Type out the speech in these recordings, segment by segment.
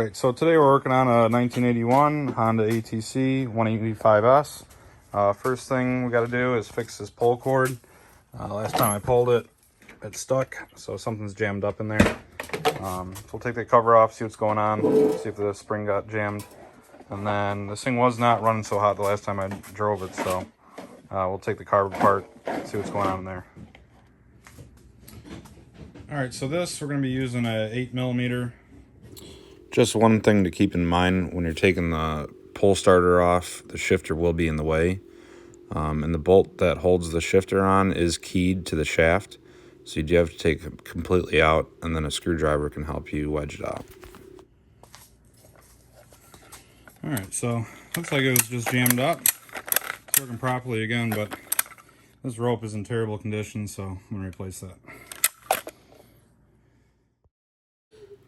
Alright, so today we're working on a 1981 Honda ATC185S. First thing we got to do is fix this pull cord. Last time I pulled it, it stuck, so something's jammed up in there. So we'll take the cover off, see what's going on, see if the spring got jammed. And then this thing was not running so hot the last time I drove it, so we'll take the carb apart, see what's going on in there. Alright, so this we're going to be using a 8mm. Just one thing to keep in mind when you're taking the pull starter off, the shifter will be in the way. And the bolt that holds the shifter on is keyed to the shaft. So you do have to take it completely out, and then a screwdriver can help you wedge it out. Alright, so looks like it was just jammed up. It's working properly again, but this rope is in terrible condition, so I'm going to replace that.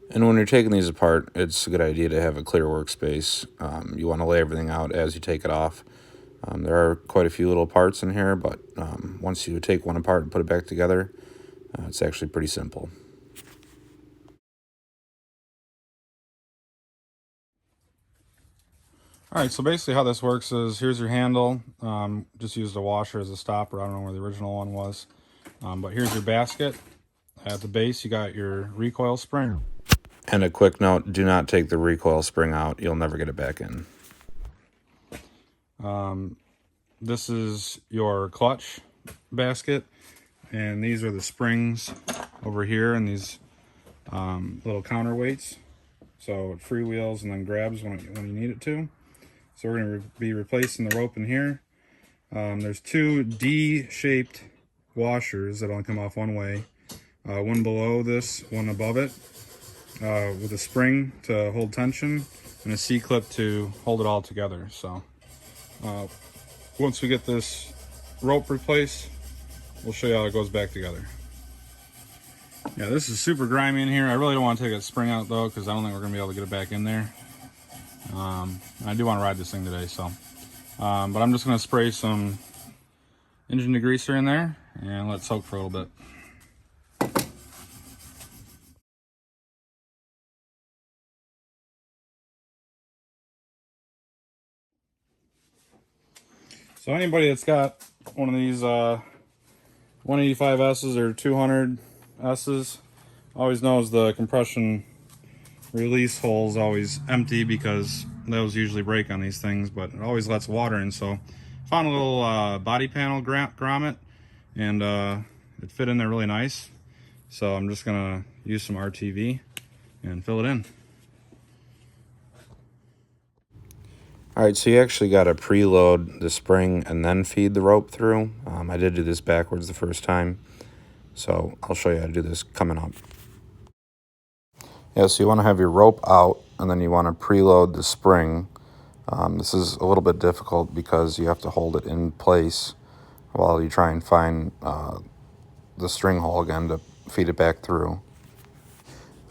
And when you're taking these apart, it's a good idea to have a clear workspace. You want to lay everything out as you take it off. There are quite a few little parts in here, but once you take one apart and put it back together, it's actually pretty simple. Alright, so basically how this works is, here's your handle. Just used a washer as a stopper. I don't know where the original one was. But here's your basket. At the base, you got your recoil spring. And a quick note, do not take the recoil spring out. You'll never get it back in. This is your clutch basket. And these are the springs over here, and these little counterweights. So it freewheels and then grabs when you need it to. So we're going to be replacing the rope in here. There's two D-shaped washers that only come off one way. One below this, one above it. With a spring to hold tension and a C-clip to hold it all together. So once we get this rope replaced, we'll show you how it goes back together. Yeah, this is super grimy in here. I really don't want to take that spring out though, because I don't think we're going to be able to get it back in there. I do want to ride this thing today, so but I'm just going to spray some engine degreaser in there and let it soak for a little bit. So anybody that's got one of these 185S's or 200S's always knows the compression release hole is always empty, because those usually break on these things, but it always lets water in. So found a little body panel grommet, and it fit in there really nice. So I'm just gonna use some RTV and fill it in. Alright, so you actually got to preload the spring and then feed the rope through. I did do this backwards the first time, so I'll show you how to do this coming up. Yeah, so you want to have your rope out, and then you want to preload the spring. This is a little bit difficult because you have to hold it in place while you try and find the string hole again to feed it back through.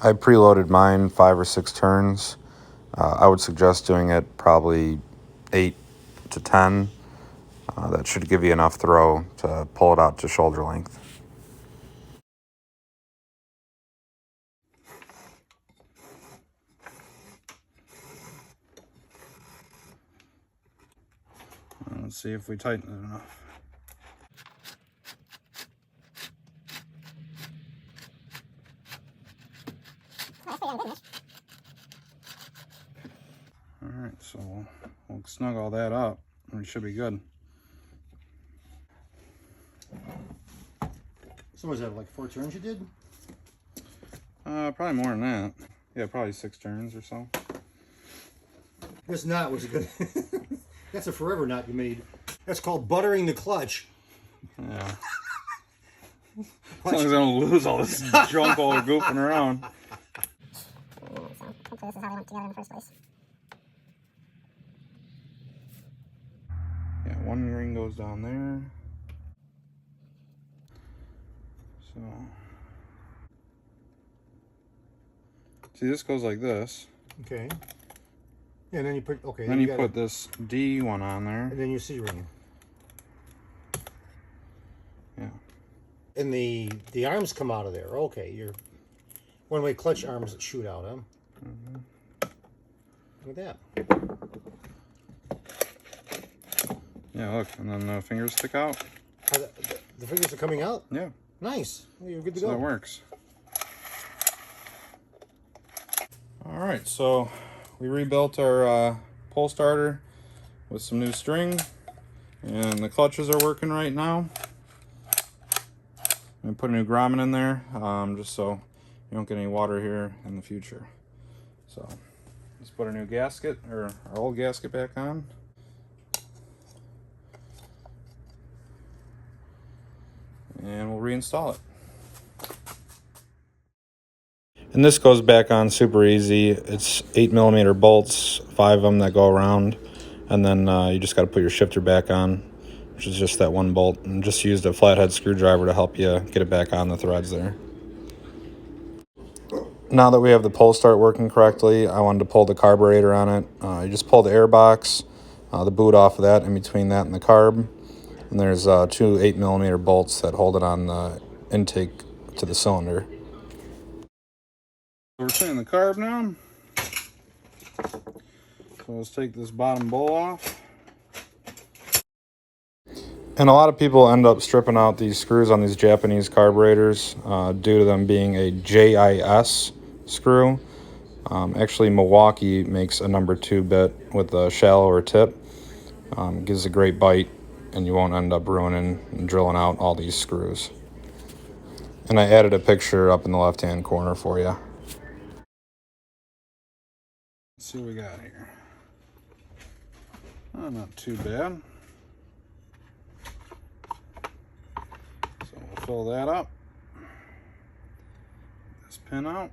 I preloaded mine 5 or 6 turns. I would suggest doing it probably 8 to 10. That should give you enough throw to pull it out to shoulder length. Let's see if we tighten it enough. Alright, so we'll snug all that up and we should be good. So was that like 4 turns you did? Probably more than that. Yeah, probably 6 turns or so. This knot was a good... That's a forever knot you made. That's called buttering the clutch. Yeah. As long as I don't lose all this junk while we're goofing around. So hopefully this is how they went together in the first place. Yeah, one ring goes down there. So, see, this goes like this. Okay. And then you put, okay. Then you put this D one on there. And then your C ring. Yeah. And the arms come out of there. Okay, your one-way clutch arms that shoot out, huh? Mm-hmm. Look at that. Yeah, look, and then the fingers stick out. How the fingers are coming out? Yeah. Nice. Well, you're good to So go. that works. All right, so we rebuilt our pole starter with some new string, and the clutches are working right now. I'm gonna put a new grommet in there, just so you don't get any water here in the future. So let's put our new gasket, or our old gasket, back on. And we'll reinstall it. And this goes back on super easy. It's 8mm bolts, 5 of them that go around, and then you just got to put your shifter back on, which is just that one bolt, and just used a flathead screwdriver to help you get it back on the threads there. Now that we have the pull start working correctly, I wanted to pull the carburetor on it. You just pull the air box, the boot off of that, in between that and the carb, and there's 2 8mm bolts that hold it on the intake to the cylinder. So we're cleaning the carb now. So let's take this bottom bowl off. And a lot of people end up stripping out these screws on these Japanese carburetors due to them being a JIS screw. Actually, Milwaukee makes a number 2 bit with a shallower tip. Gives a great bite, and you won't end up ruining and drilling out all these screws. And I added a picture up in the left-hand corner for you. Let's see what we got here. Oh, not too bad. So we'll fill that up. This pin out.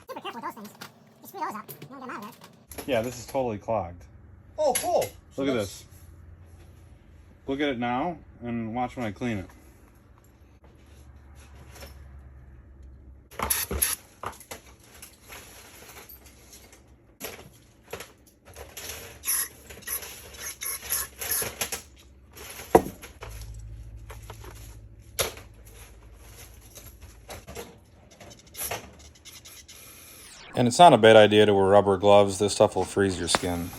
Super careful with those things. You screw those up, you don't get them out of there. Yeah, this is totally clogged. Oh, cool. So Look at this. Look at it now and watch when I clean it. And it's not a bad idea to wear rubber gloves. This stuff will freeze your skin.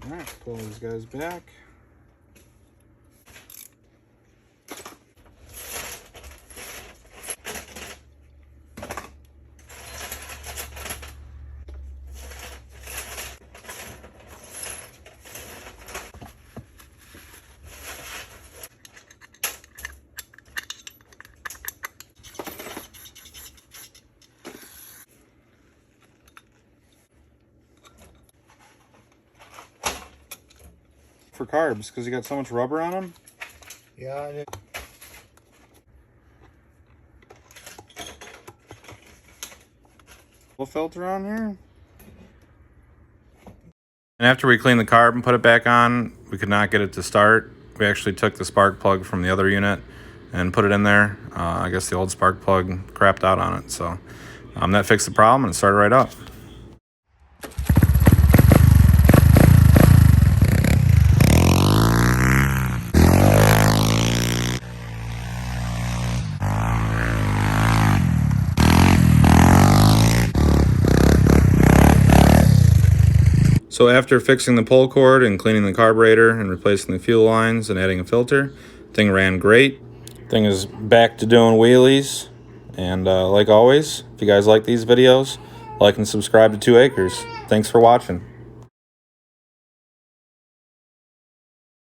Alright, pull these guys back. For carbs, because you got so much rubber on them. Yeah, I did. Filter on here. And after we cleaned the carb and put it back on, we could not get it to start. We actually took the spark plug from the other unit and put it in there. I guess the old spark plug crapped out on it, so that fixed the problem and it started right up. So after fixing the pull cord and cleaning the carburetor and replacing the fuel lines and adding a filter, thing ran great. Thing is back to doing wheelies. And like always, if you guys like these videos, like and subscribe to 2 Acres. Thanks for watching.